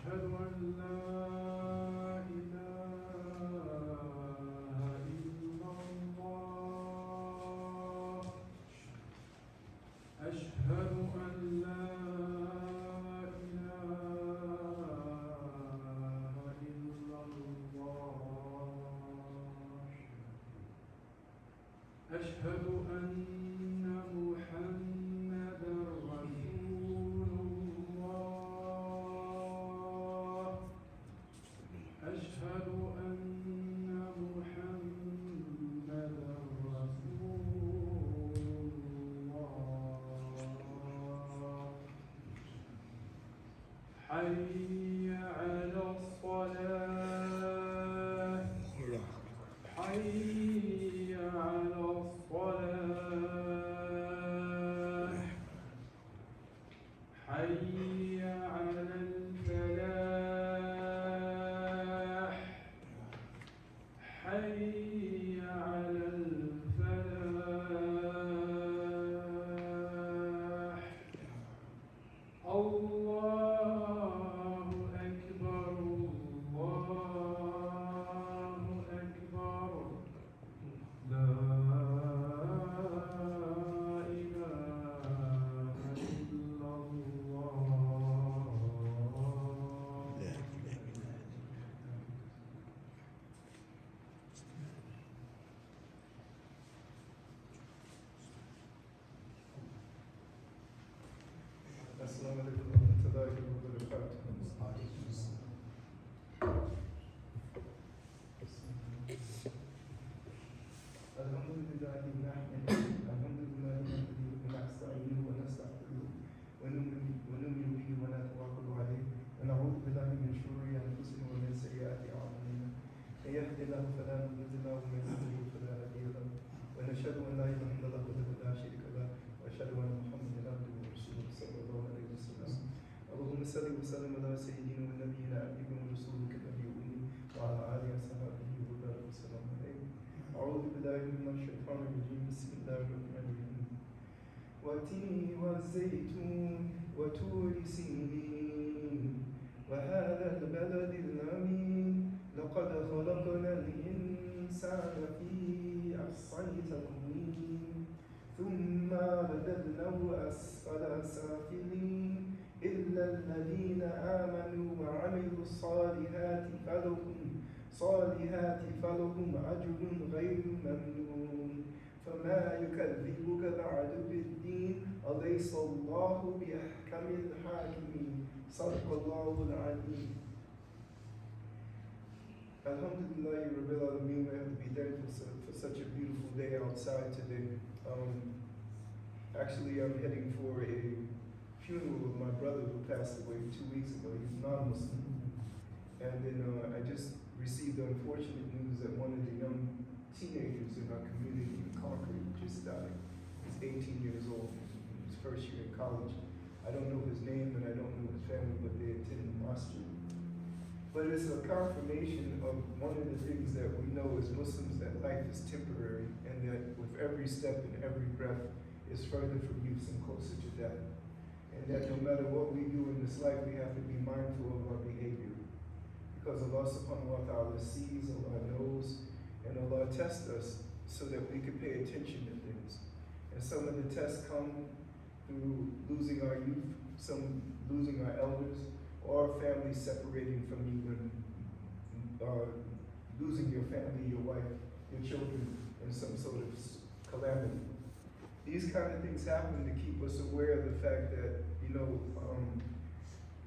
أشهد أن لا إله إلا الله أشهد أن لا إله إلا الله أشهد أن محمدا رسول الله أشهد أن محمدا رسول الله حي على الصلاة حي على الصلاة حي على الفلاح حي على الفلاح الله أكبر الله أكبر لا إله إلا الله السلام عليكم ورحمة الله وبركاته. الحمد لله نحمده الحمد لله نحمده ونستعينه ونستغفره ونؤمن به ونتوكل عليه ونعوذ بالله من شرور أنفسنا ومن سيئات أعمالنا من يهد الله فلا مضل له ومن يضلل فلا هادي له ونشهد أن لا إله إلا الله وحده لا شريك له وأشهد أن محمدا عبده ورسوله صلى الله عليه وسلم. اللهم صل وسلم على سيدنا ونبينا عبدك ورسولك النبي الأمي وعلى آله وصحبه وبارك وسلم عليه. أعوذ بالله من الشيطان الرجيم بسم الله الرحمن الرحيم. والتين والزيتون وطور سينين وهذا البلد الأمين لقد خلقنا الإنسان في أحسن تقويم ثم رددناه أسفل سافلين إلا الذين آمنوا وعملوا الصالحات فلهم أجر غير ممنون فما يكذبك بعد بالدين أليس الله بأحكم الحاكمين صدق الله العليم. Alhamdulillah, Rabbil Alameen, we have to be thankful for such a beautiful day outside today. Actually, I'm heading for a funeral of my brother who passed away 2 weeks ago. He's non-Muslim. And then I just received the unfortunate news that one of the young teenagers in our community in Concord just died. He's 18 years old, his first year in college. I don't know his name and I don't know his family, but they attend mosque. But it's a confirmation of one of the things that we know as Muslims, that life is temporary and that with every step and every breath is further from youth and closer to death. And that no matter what we do in this life, we have to be mindful of our behavior. Because Allah subhanahu wa ta'ala sees, Allah knows, and Allah tests us so that we can pay attention to things. And some of the tests come through losing our youth, some losing our elders, or families separating from you and losing your family, your wife, your children in some sort of calamity. These kind of things happen to keep us aware of the fact that,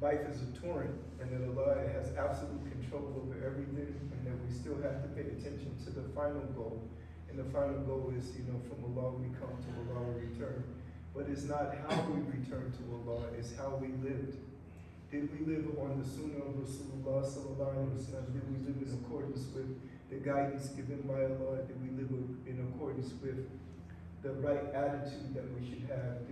life is a torrent and that Allah has absolute control over everything and that we still have to pay attention to the final goal. And the final goal is, from Allah we come, to Allah we return. But it's not how we return to Allah, it's how we lived. Did we live on the Sunnah of Rasulullah sallallahu alaihi wasallam? Did we live in accordance with the guidance given by Allah? Did we live in accordance with the right attitude that we should have?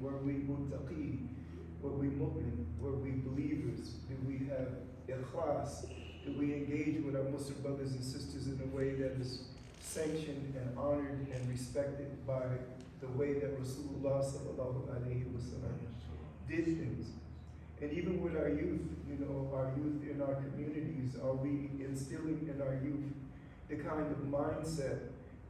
Were we muttaqi? Were we mu'min? Were we believers? Did we have ikhlas? Did we engage with our Muslim brothers and sisters in a way that is sanctioned and honored and respected by the way that Rasulullah sallallahu alaihi wasallam did things? And even with our youth, our youth in our communities, are we instilling in our youth the kind of mindset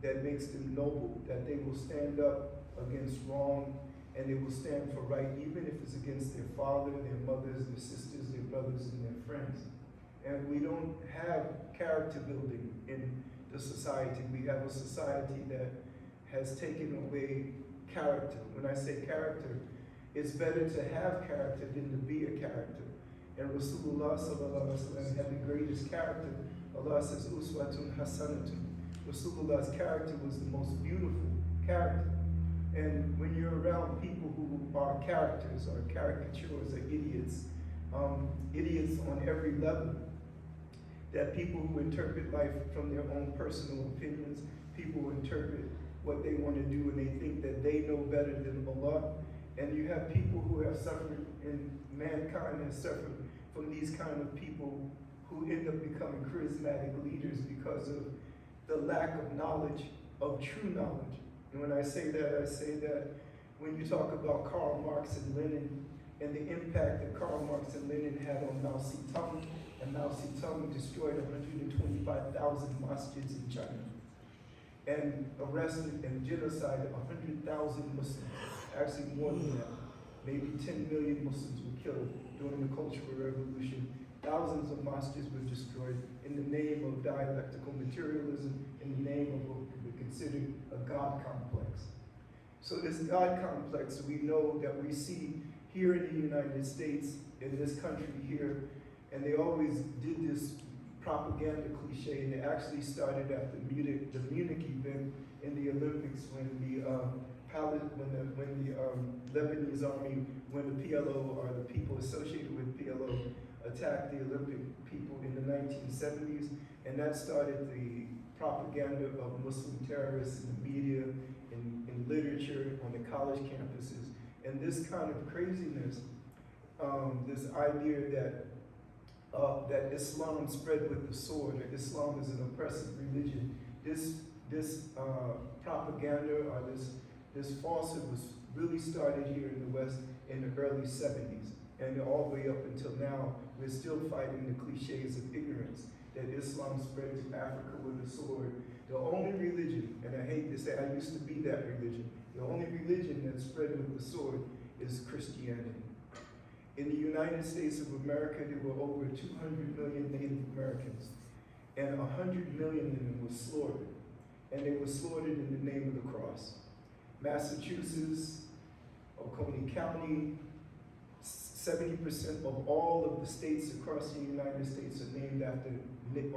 that makes them noble, that they will stand up against wrong and they will stand for right, even if it's against their father, their mothers, their sisters, their brothers, and their friends. And we don't have character building in the society. We have a society that has taken away character. When I say character, it's better to have character than to be a character. And Rasulullah sallallahu alaihi wasallam had the greatest character. Allah says, Uswatun Hasanatun. Rasulullah's character was the most beautiful character. And when you're around people who are characters or caricatures or idiots, idiots on every level, that people who interpret life from their own personal opinions, people who interpret what they want to do and they think that they know better than Allah. And you have people who have suffered, and mankind has suffered from these kind of people who end up becoming charismatic leaders because of the lack of knowledge, of true knowledge. And when I say that when you talk about Karl Marx and Lenin and the impact that Karl Marx and Lenin had on Mao Zedong, and Mao Zedong destroyed 125,000 masjids in China and arrested and genocided 100,000 Muslims, actually more than that. Maybe 10 million Muslims were killed during the Cultural Revolution. Thousands of masjids were destroyed in the name of dialectical materialism, in the name of what could be considered a God complex. So this God complex we know that we see here in the United States, in this country here, and they always did this propaganda cliche, and it actually started at the Munich event in the Olympics when the Lebanese army, when the PLO or the people associated with PLO attacked the Olympic people in the 1970s, and that started the propaganda of Muslim terrorists in the media, in literature, on the college campuses, and this kind of craziness, this idea that Islam spread with the sword, or Islam is an oppressive religion. This propaganda or this falsehood was really started here in the West in the early 70s. And all the way up until now, we're still fighting the cliches of ignorance, that Islam spread to Africa with a sword. The only religion, and I hate to say I used to be that religion, the only religion that spread with the sword is Christianity. In the United States of America, there were over 200 million Native Americans, and 100 million of them were slaughtered. And they were slaughtered in the name of the cross. Massachusetts, Oconee County, 70% of all of the states across the United States are named after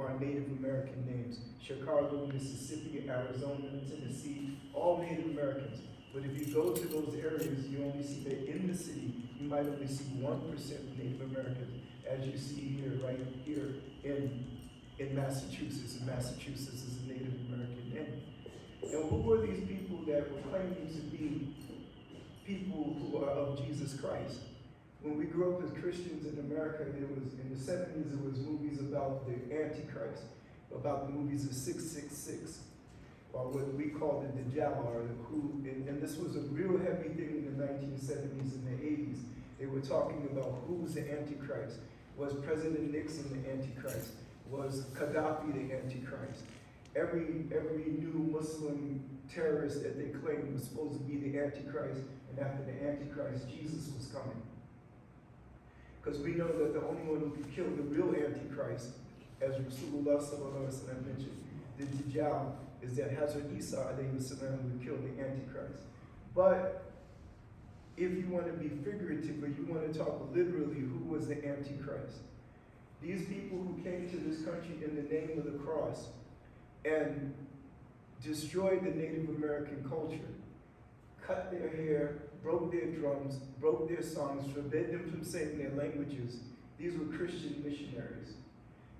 our Native American names. Chicago, Mississippi, Arizona, Tennessee, all Native Americans. But if you go to those areas, you only see that in the city, you might only see 1% Native Americans, as you see here, right here in Massachusetts. And Massachusetts is a Native American name. And who were these people that were claiming to be people who are of Jesus Christ? When we grew up as Christians in America, there was, in the 70s, there was movies about the Antichrist, about the movies of 666, or what we called the Gazal, or the who, and this was a real heavy thing in the 1970s and the 80s. They were talking about who's the Antichrist. Was President Nixon the Antichrist? Was Gaddafi the Antichrist? Every new Muslim terrorist that they claimed was supposed to be the Antichrist, and after the Antichrist, Jesus was coming. Because we know that the only one who could kill the real Antichrist, as Rasulullah sallallahu alaihi wasallam mentioned, the Dajjal, is that Hazrat Isa alayhi salam would kill the Antichrist. But if you want to be figurative or you want to talk literally, who was the Antichrist? These people who came to this country in the name of the cross and destroyed the Native American culture, cut their hair, broke their drums, broke their songs, forbade them from saying their languages. These were Christian missionaries.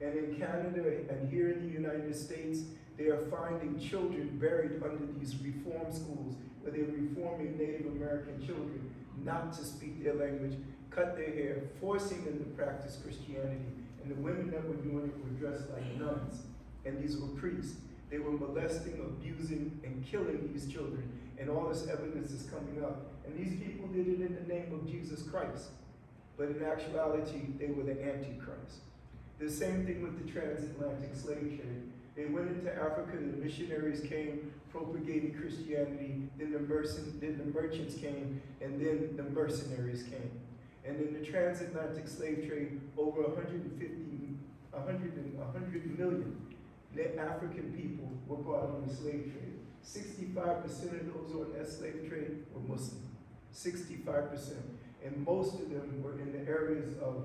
And in Canada and here in the United States, they are finding children buried under these reform schools where they're reforming Native American children not to speak their language, cut their hair, forcing them to practice Christianity. And the women that were doing it were dressed like nuns, and these were priests. They were molesting, abusing, and killing these children. And all this evidence is coming up. And these people did it in the name of Jesus Christ. but in actuality, they were the Antichrist. The same thing with the transatlantic slave trade. They went into Africa, the missionaries came, propagating Christianity, then the merchants came, and then the mercenaries came. And in the transatlantic slave trade, over 100 million African people were brought on the slave trade. 65% of those on that slave trade were Muslim. 65%. And most of them were in the areas of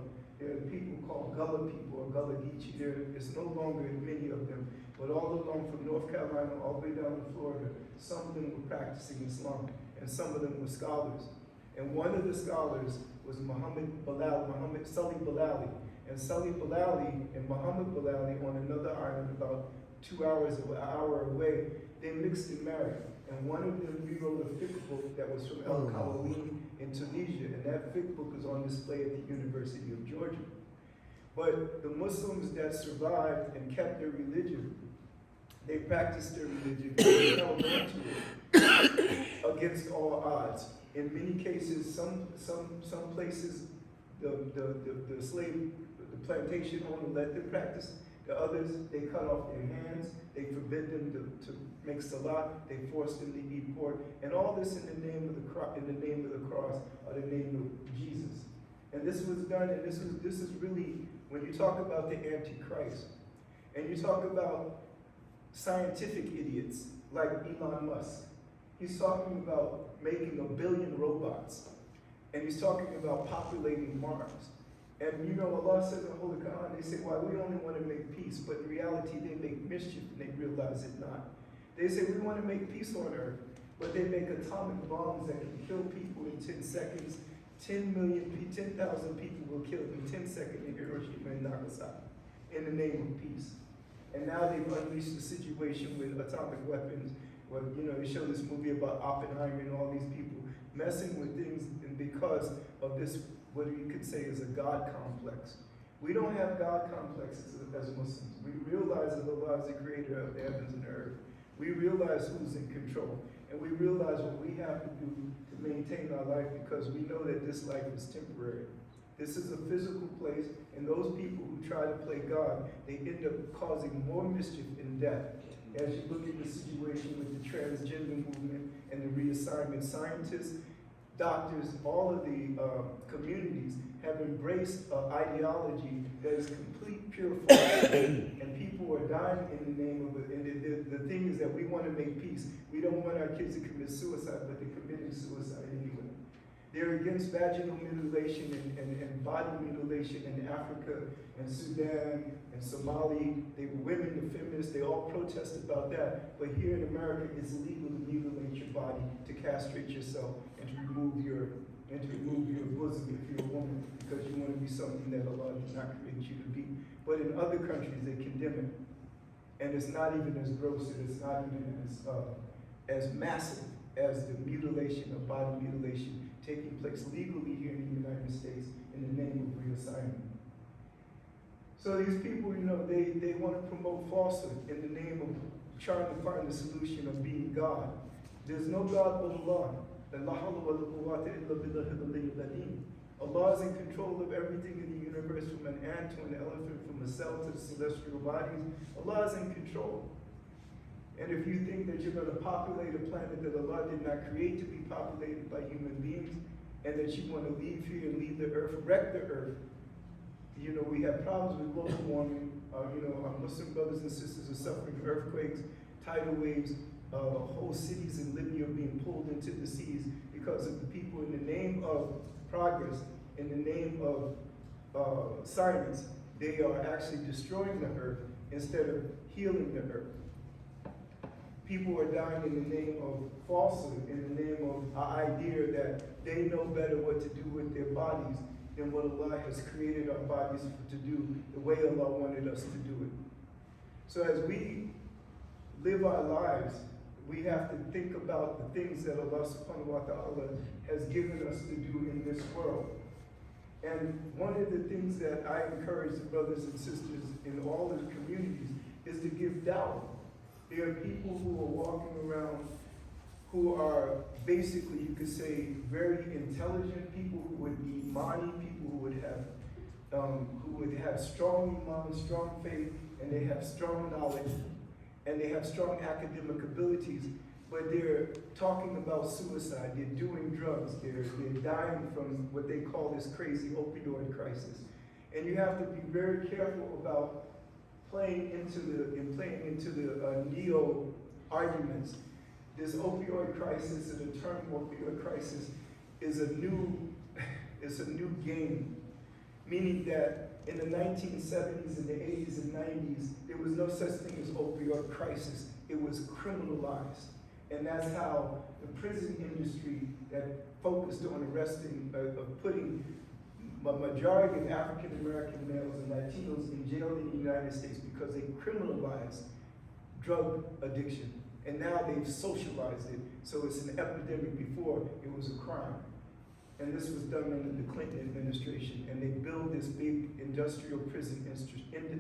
people called Gullah people or Gullah Geechee. It's no longer many of them, but all along from North Carolina all the way down to Florida, some of them were practicing Islam, and some of them were scholars. And one of the scholars was Muhammad Sully Bilali. And Sully Bilali and Muhammad Bilali on another island about 2 hours or an hour away, they mixed and married. And one of them rewrote a fiqh book that was from El Kalawi in Tunisia, and that fiqh book is on display at the University of Georgia. But the Muslims that survived and kept their religion, they practiced their religion and they held on to it against all odds. In many cases, some places, the slave, the plantation owner let them practice. The others, they cut off their hands, they forbid them to make salat, they forced them to eat pork, and all this in the name of the cross, or the name of Jesus. And this was done, and this is really, when you talk about the Antichrist, and you talk about scientific idiots like Elon Musk, he's talking about making 1 billion robots, and he's talking about populating Mars. And you know, Allah says in the Holy Quran, they say, well, we only want to make peace, but in reality, they make mischief, and they realize it not. They say, we want to make peace on earth, but they make atomic bombs that can kill people in 10 seconds. 10,000 people were killed in 10 seconds in Hiroshima and Nagasaki in the name of peace. And now they've unleashed a situation with atomic weapons. Well, you know, they show this movie about Oppenheimer and all these people messing with things, and because of this, what you could say is a God complex. We don't have God complexes as Muslims. We realize that Allah is the creator of the heavens and the earth. We realize who's in control. And we realize what we have to do to maintain our life, because we know that this life is temporary. This is a physical place, and those people who try to play God, they end up causing more mischief and death. As you look at the situation with the transgender movement and the reassignment, scientists, doctors, all of the communities have embraced an ideology that is complete pure falsehood, and people are dying in the name of it. And the thing is that we want to make peace. We don't want our kids to commit suicide, but they're committing suicide anyway. They're against vaginal mutilation and body mutilation in Africa and Sudan and Somalia. They were women, the feminists, they all protest about that. But here in America, it's illegal to mutilate your body, to castrate yourself, and to remove your bosom if you're a woman, because you want to be something that Allah did not create you to be. But in other countries, they condemn it. And it's not even as gross, and it's not even as massive as the mutilation of body mutilation taking place legally here in the United States in the name of reassignment. So these people, you know, they want to promote falsehood in the name of trying to find the solution of being God. There's no God but Allah. Allah is in control of everything in the universe, from an ant to an elephant, from a cell to the celestial bodies. Allah is in control. And if you think that you're going to populate a planet that Allah did not create to be populated by human beings, and that you want to leave here and leave the earth, wreck the earth, you know, we have problems with global warming. You know, our Muslim brothers and sisters are suffering earthquakes, tidal waves, whole cities in Libya are being pulled into the seas because of the people, in the name of progress, in the name of science, they are actually destroying the earth instead of healing the earth. People are dying in the name of falsehood, in the name of an idea that they know better what to do with their bodies than what Allah has created our bodies to do, the way Allah wanted us to do it. So as we live our lives, we have to think about the things that Allah subhanahu wa ta'ala has given us to do in this world. And one of the things that I encourage the brothers and sisters in all the communities is to give dawah. There are people who are walking around who are basically, you could say, very intelligent people who would be Imani, people who would have strong iman, strong faith, and they have strong knowledge, and they have strong academic abilities, but they're talking about suicide, they're doing drugs, they're dying from what they call this crazy opioid crisis. And you have to be very careful about playing into the neo arguments. This opioid crisis, and the term opioid crisis, is a new game, meaning that in the 1970s and the 80s and 90s, there was no such thing as opioid crisis. It was criminalized. And that's how the prison industry that focused on arresting, putting a majority of African American males and Latinos in jail in the United States because they criminalized drug addiction. And now they've socialized it, so it's an epidemic. Before it was a crime. And this was done under the Clinton administration, and they built this big industrial prison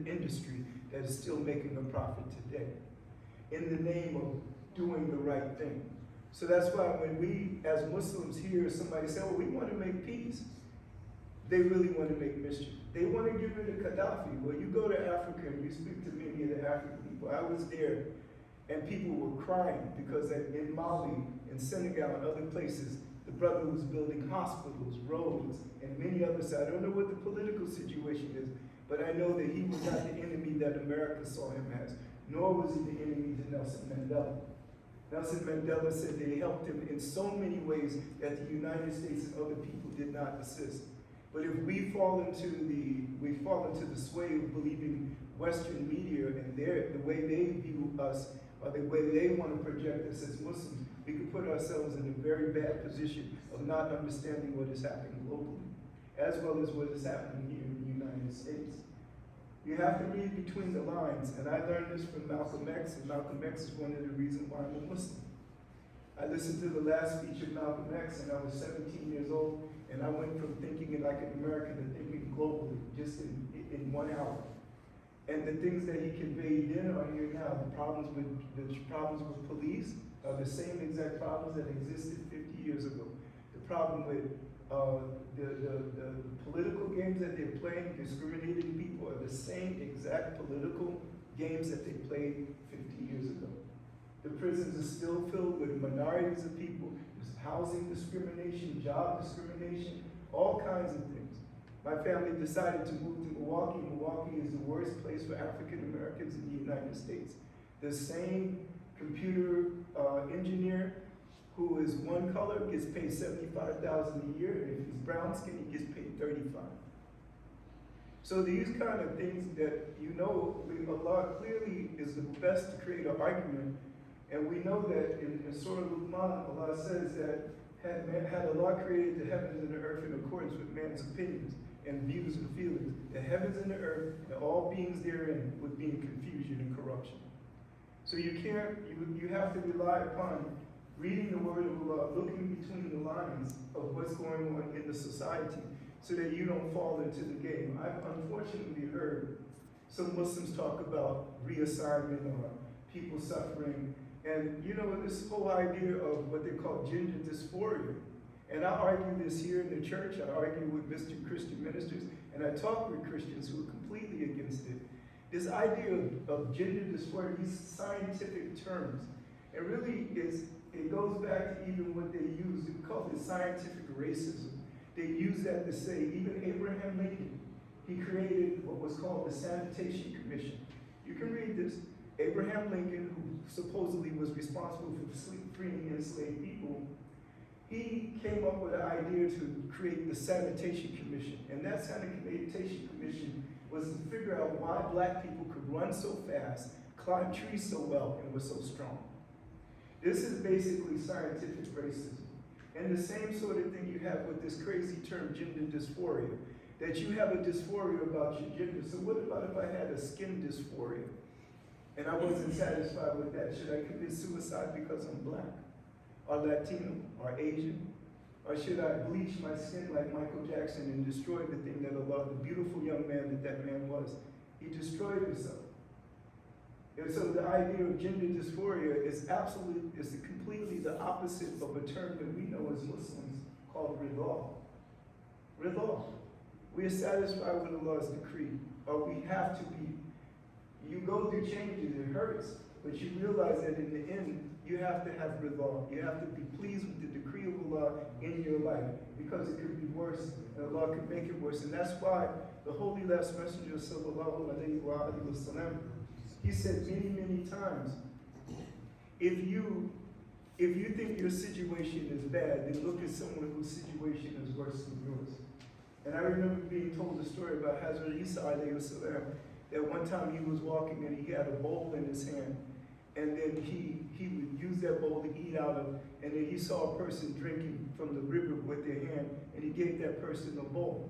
industry that is still making a profit today in the name of doing the right thing. So that's why when we as Muslims hear somebody say, well, we want to make peace, they really want to make mischief. They want to get rid of Gaddafi. Well, you go to Africa and you speak to many of the African people. I was there, and people were crying because in Mali, in Senegal, and other places, the brother was building hospitals, roads, and many others. I don't know what the political situation is, but I know that he was not the enemy that America saw him as, nor was he the enemy to Nelson Mandela. Nelson Mandela said they helped him in so many ways that the United States and other people did not assist. But if we fall into the sway of believing Western media and the way they view us, or the way they want to project us as Muslims, we could put ourselves in a very bad position of not understanding what is happening globally, as well as what is happening here in the United States. You have to read between the lines, and I learned this from Malcolm X, and Malcolm X is one of the reasons why I'm a Muslim. I listened to the last speech of Malcolm X, and I was 17 years old, and I went from thinking like an American to thinking globally, just in 1 hour. And the things that he conveyed then are here now. The problems with police are the same exact problems that existed 50 years ago. The problem with the political games that they're playing, discriminating people, are the same exact political games that they played 50 years ago. The prisons are still filled with minorities of people. There's housing discrimination, job discrimination, all kinds of things. My family decided to move to Milwaukee. Milwaukee is the worst place for African Americans in the United States. The same computer engineer who is one color gets paid $75,000 a year, and if he's brown skin, he gets paid $35,000. So these kind of things that Allah clearly is the best to create an argument, and we know that in Surah Luqman, Allah says that had Allah created the heavens and the earth in accordance with man's opinions and views and feelings, the heavens and the earth and all beings therein would be in confusion and corruption. So you have to rely upon reading the word of Allah, looking between the lines of what's going on in the society, so that you don't fall into the game. I've unfortunately heard some Muslims talk about reassignment or people suffering, and this whole idea of what they call gender dysphoria. And I argue this here in the church, I argue with Christian ministers, and I talk with Christians who are completely against it. This idea of gender dysphoria, these scientific terms, it goes back to even what they use. They call it scientific racism. They use that to say, even Abraham Lincoln, he created what was called the Sanitation Commission. You can read this. Abraham Lincoln, who supposedly was responsible for freeing enslaved people, he came up with an idea to create the Sanitation Commission. And that Sanitation Commission was to figure out why black people could run so fast, climb trees so well, and were so strong. This is basically scientific racism. And the same sort of thing you have with this crazy term, gender dysphoria, that you have a dysphoria about your gender. So what about if I had a skin dysphoria and I wasn't satisfied with that? Should I commit suicide because I'm black, or Latino, or Asian? Or should I bleach my skin like Michael Jackson and destroy the thing that Allah, the beautiful young man that man was, he destroyed himself. And so the idea of gender dysphoria is completely the opposite of a term that we know as Muslims called rida. Rida. We are satisfied with Allah's decree, or we have to be. You go through changes, it hurts, but you realize that in the end, you have to have rida. You have to be pleased with the decree of Allah in your life, because it could be worse, and Allah could make it worse. And that's why the Holy Last Messenger, sallallahu alayhi wa sallam, he said many, many times, if you think your situation is bad, then look at someone whose situation is worse than yours. And I remember being told a story about Hazrat Isa alayhi salam, that one time he was walking and he had a bowl in his hand, and then he would use that bowl to eat out of, and then he saw a person drinking from the river with their hand, and he gave that person a bowl.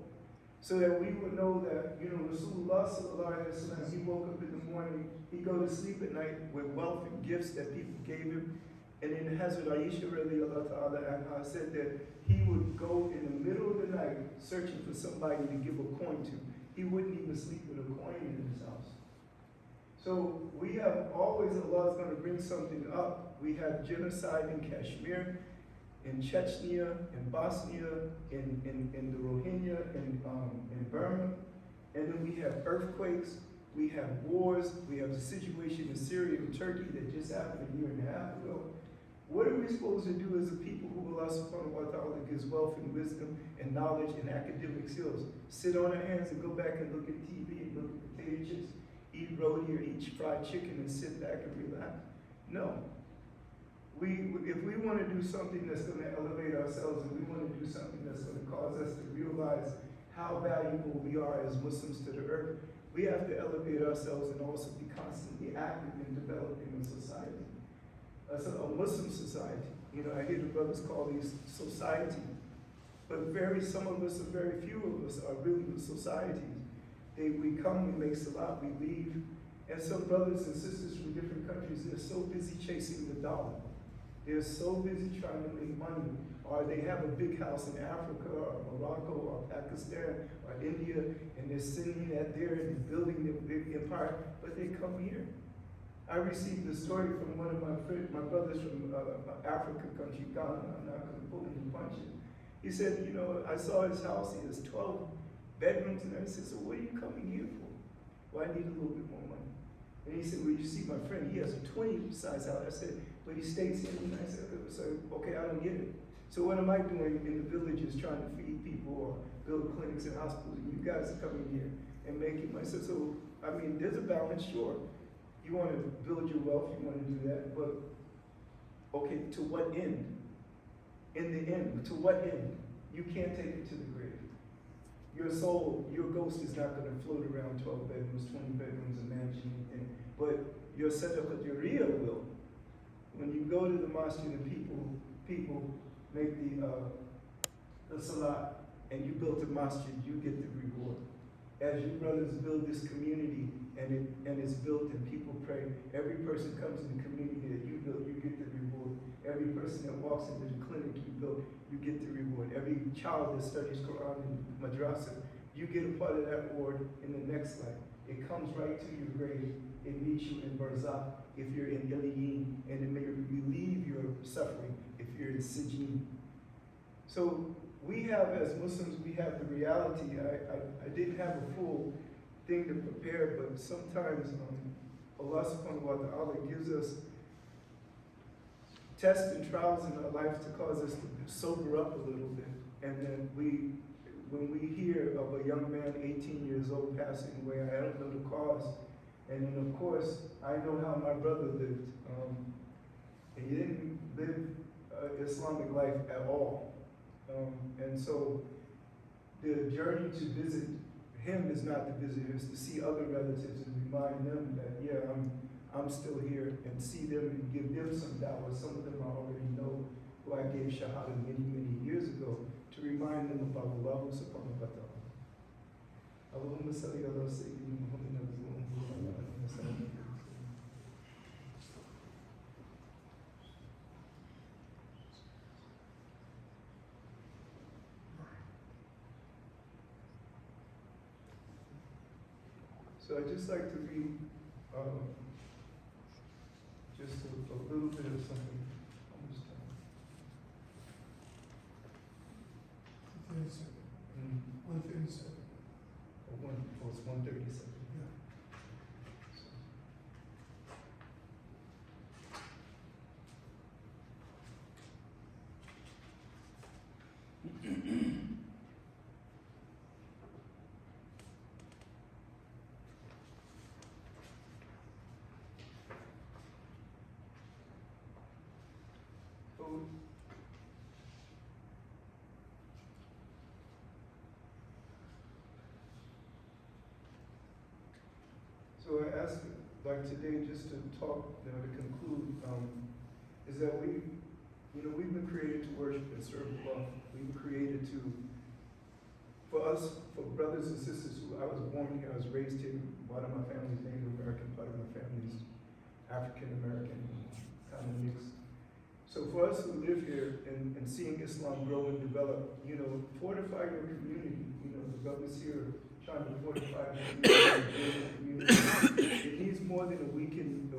So that we would know that, Rasulullah sallallahu alaihi wasallam, he woke up in the morning, he'd go to sleep at night with wealth and gifts that people gave him. And then Hazrat Aisha radiallahu ta'ala anha said that he would go in the middle of the night searching for somebody to give a coin to. He wouldn't even sleep with a coin in his house. So we have always, Allah is going to bring something up. We have genocide in Kashmir, in Chechnya, in Bosnia, in the Rohingya, in Burma. And then we have earthquakes, we have wars, we have the situation in Syria and Turkey that just happened a year and a half ago. What are we supposed to do as a people who Allah subhanahu wa ta'ala gives wealth and wisdom and knowledge and academic skills? Sit on our hands and go back and look at TV and look at potato chips, eat roti or eat fried chicken and sit back and relax? No. If we want to do something that's going to elevate ourselves, and we want to do something that's going to cause us to realize how valuable we are as Muslims to the earth, we have to elevate ourselves and also be constantly active in developing a society. A Muslim society. I hear the brothers call these society, but some of us, or very few of us, are really the societies. We come, we make salat, we leave, and some brothers and sisters from different countries, they're so busy chasing the dollar. They're so busy trying to make money, or they have a big house in Africa, or Morocco, or Pakistan, or India, and they're sending that there and building their big empire, but they come here. I received a story from one of my brothers from African country, Ghana. I'm not going to pull any punches. He said, I saw his house. He has 12 bedrooms, and I said, so what are you coming here for? Well, I need a little bit more money. And he said, well, you see, my friend, he has a 20-size house. I said, but he stays here. And I said, okay, I don't get it. So what am I doing in the villages trying to feed people or build clinics and hospitals? And you guys are coming here and making money. So, there's a balance, sure. You want to build your wealth, you want to do that, but okay, to what end? In the end, to what end? You can't take it to the grave. Your soul, your ghost is not going to float around 12 bedrooms, 20 bedrooms, a mansion, anything. But your sadaqat jariyah will. When you go to the mosque and people make the salat, and you built a masjid, you get the reward. As you brothers build this community, and it's built and people pray, every person comes in the community that you built, you get the reward. Every person that walks into the clinic you built, you get the reward. Every child that studies Quran in madrasa, you get a part of that reward in the next life. It comes right to your grave. It meets you in barzakh if you're in Iliyin, and it may relieve your suffering if you're in Sijin. So we have, as Muslims, we have the reality. I didn't have a full thing to prepare, but sometimes Allah subhanahu wa ta'ala gives us tests and trials in our life to cause us to sober up a little bit. And then when we hear of a young man, 18 years old, passing away, I don't know the cause. And then of course, I know how my brother lived. And he didn't live Islamic life at all. And so the journey to visit him is not to visit him, it's to see other relatives and remind them that, yeah, I'm still here, and see them and give them some dawah. Some of them I already know, who I gave shahada many, many years ago, to remind them about Allah subhanahu wa ta'ala. Allahumma salli ala sayyidina Muhammad wa ala sallam. So I'd just like to read just a little bit of something. Almost done. 37. 137. Oh, it's 137. Yeah. So I asked, like today, just to talk, to conclude, is that we've been created to worship and serve Allah. We were created to, for us, for brothers and sisters who, I was born here, I was raised here, part of my family's Native American, part of my family's African American, kind of mixed. So for us who live here and seeing Islam grow and develop, fortify your community. The brothers here trying to fortify the community. It needs more than a weekend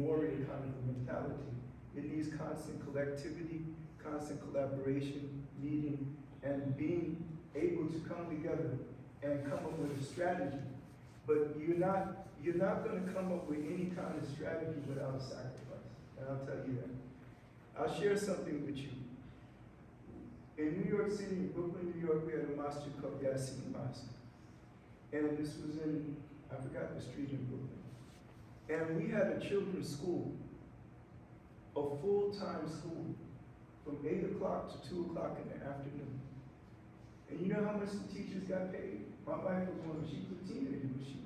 warrior kind of mentality. It needs constant collectivity, constant collaboration, meeting, and being able to come together and come up with a strategy. But you're not going to come up with any kind of strategy without a sacrifice. And I'll tell you that. I'll share something with you. In New York City, in Brooklyn, New York, we had a mosque called Yasin Mosque. And this was in, I forgot the street in Brooklyn. And we had a children's school, a full-time school, from 8 o'clock to 2 o'clock in the afternoon. And you know how much the teachers got paid? My wife was she was a teenager, but she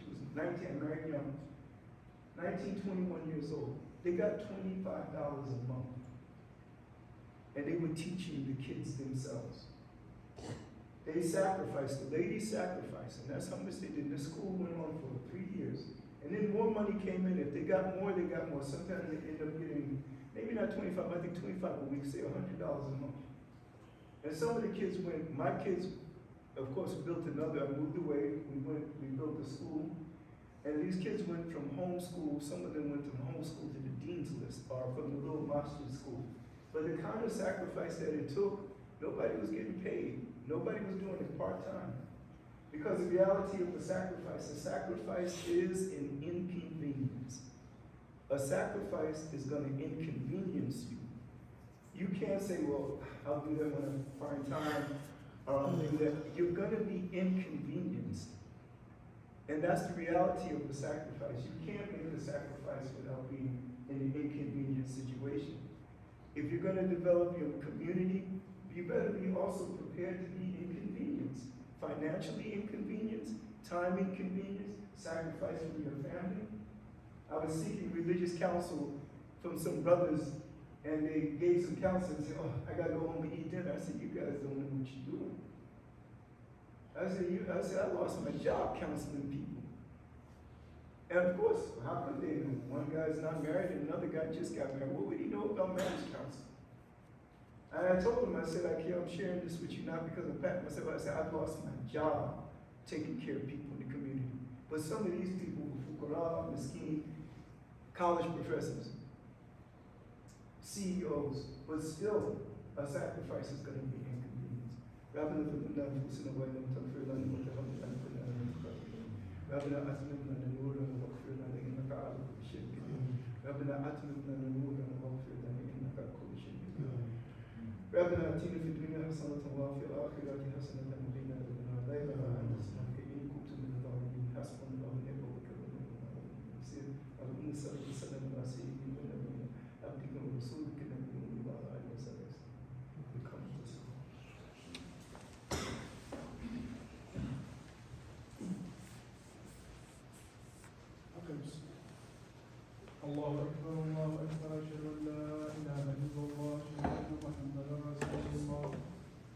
was 19, married young, 19, 21 years old. They got $25 a month. And they were teaching the kids themselves. They sacrificed, the ladies sacrificed, and that's how much they did. The school went on for 3 years. And then more money came in. If they got more, they got more. Sometimes they end up getting, maybe not 25, I think 25 a week, say $100 a month. And some of the kids went, my kids, of course, built another, I moved away, we built a school. And these kids went from homeschool, some of them went from homeschool to the dean's list, or from the little master's school. But the kind of sacrifice that it took, nobody was getting paid. Nobody was doing it part-time. Because the reality of the sacrifice is an inconvenience. A sacrifice is going to inconvenience you. You can't say, well, I'll do that when I find time, or I'll do that. You're going to be inconvenienced. And that's the reality of the sacrifice. You can't make a sacrifice without being in an inconvenient situation. If you're going to develop your community, you better be also prepared to be inconvenienced. Financially inconvenienced, time inconvenienced, sacrifice for your family. I was seeking religious counsel from some brothers, and they gave some counsel and said, oh, I got to go home and eat dinner. I said, you guys don't know what you're doing. I said, I lost my job counseling people. And of course, how could they know? One guy's not married and another guy just got married. What would he know about marriage counseling? And I told him, I said, I'm sharing this with you not because of pat myself. I said, I've lost my job taking care of people in the community. But some of these people were fuqara, miskin, college professors, CEOs, but still, a sacrifice is going to be inconvenience. ربنا فضلنا أنفسنا وإن لم تغفر لنا وترحمنا لنكونن من الخاسرين. ربنا أتمم لنا نورنا واغفر لنا إنك على كل شيء قدير. ربنا أتمم لنا نورنا واغفر لنا إنك على كل شيء قدير. ربنا آتنا في الدنيا حسنة وفي الآخرة حسنة وقنا عذاب النار. لا إله إلا أنت سبحانك إني كنت من الظالمين. حسبنا الله ونعم الوكيل ونعم النصير. اللهم صل وسلم على سيدنا ونبينا عبدك ورسولك نبينا وعلى آله وصحبه. الله أكبر الله أكبر أشهد أن لا إله إلا الله أشهد أن محمدا رسول الله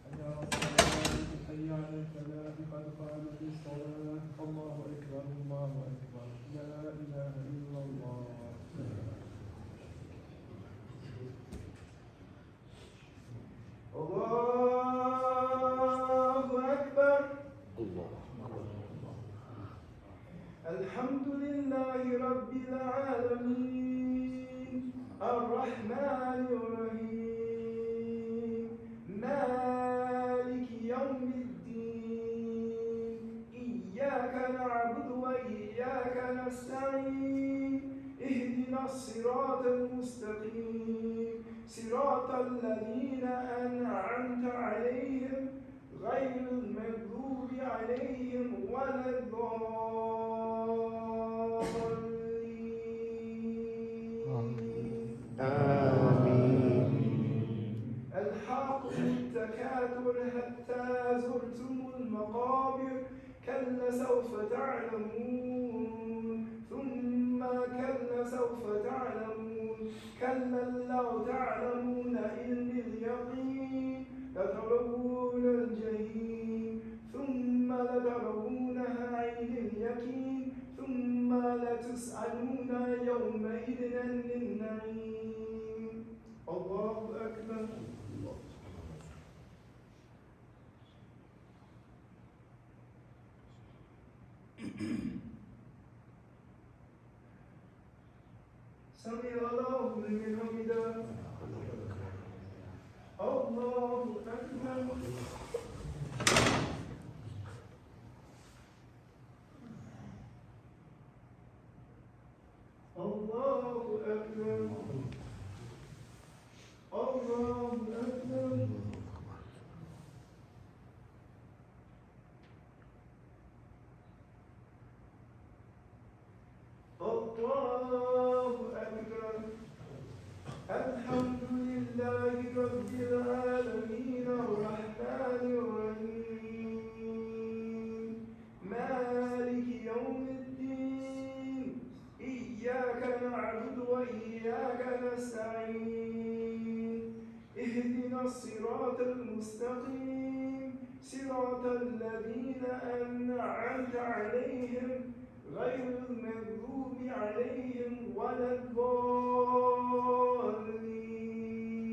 حي على الصلاة حي على الفلاح قد قامت الصلاة الله أكبر الله أكبر لا إله إلا الله الله أكبر الحمد لله رب العالمين الرحمن الرحيم مالك يوم الدين إياك نعبد وإياك نستعين اهدنا الصراط المستقيم صراط الذين أنعمت عليهم غير المغضوب عليهم ولا الضالين آمين. ألهاكم التكاثر حتى زرتم المقابر كلا سوف تعلمون ثم كلا سوف تعلمون كلا لو تعلمون علم اليقين لترون الجحيم ثم لترونها عين اليقين ثم لتسألون يومئذ عن النعيم الله أكبر سمع الله لمن حمده الله أكبر الله أكبر الله أكبر الله أكبر الحمد لله رب العالمين الرحمن الرحيم مالك يوم الدين إياك نعبد وإياك نستعين اهدنا الصراط المستقيم صراط الذين أنعمت عليهم غير المغضوب عليهم ولا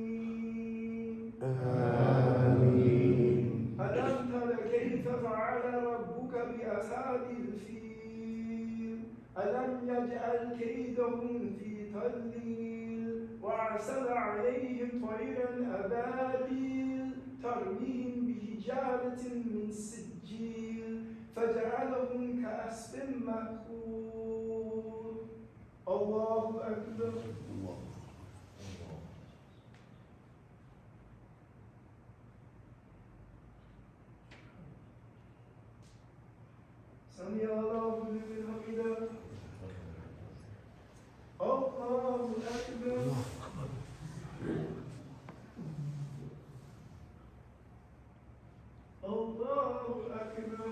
الضالين آمين. ألم تر كيف فعل ربك بأصحاب الفيل ألم يجعل كيدهم في تضليل وأرسل عليهم طيرا أبابيل ترميهم بحجارة من سجيل فجعلهم كعصف مأكول الله أكبر سمع الله لمن حمده الله أكبر الله أكبر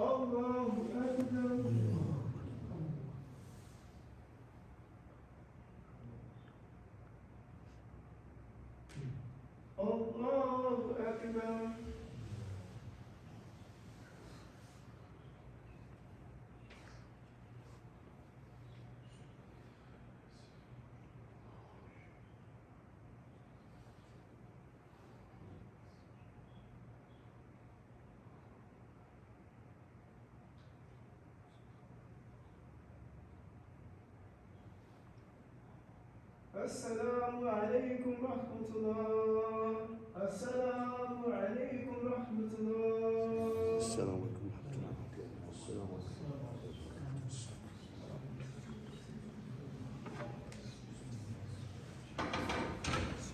الله أكبر الله أكبر السلام عليكم ورحمة الله السلام عليكم ورحمة الله السلام عليكم ورحمة الله وبركاته. السلام عليكم.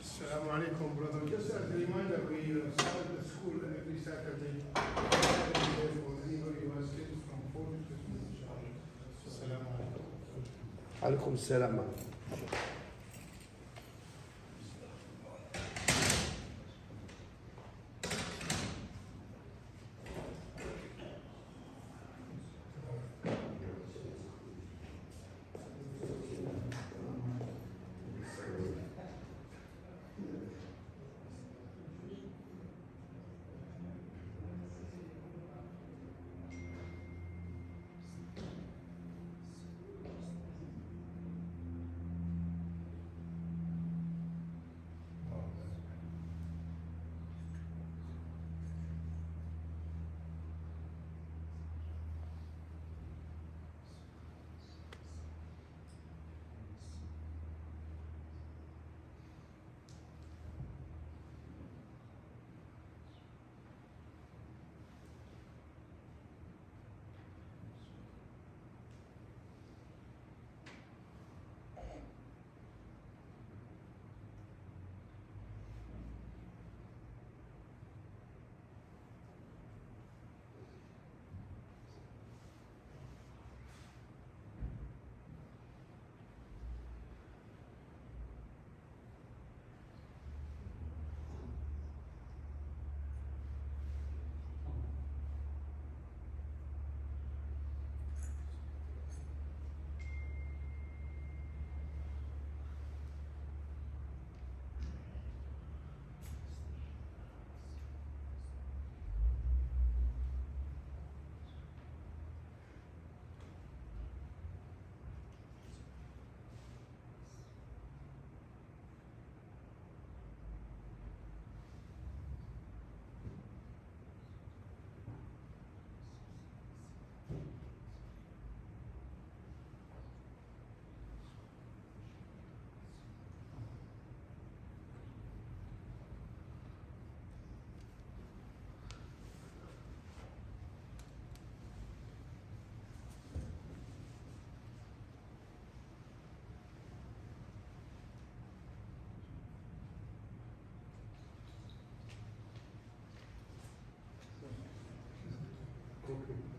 Assalamu alaikum, brother. Just as a reminder, we start the school every Saturday. For anybody who has kids from 4 to 15, inshallah. Assalamu alaikum. عليكم السلام. Okay.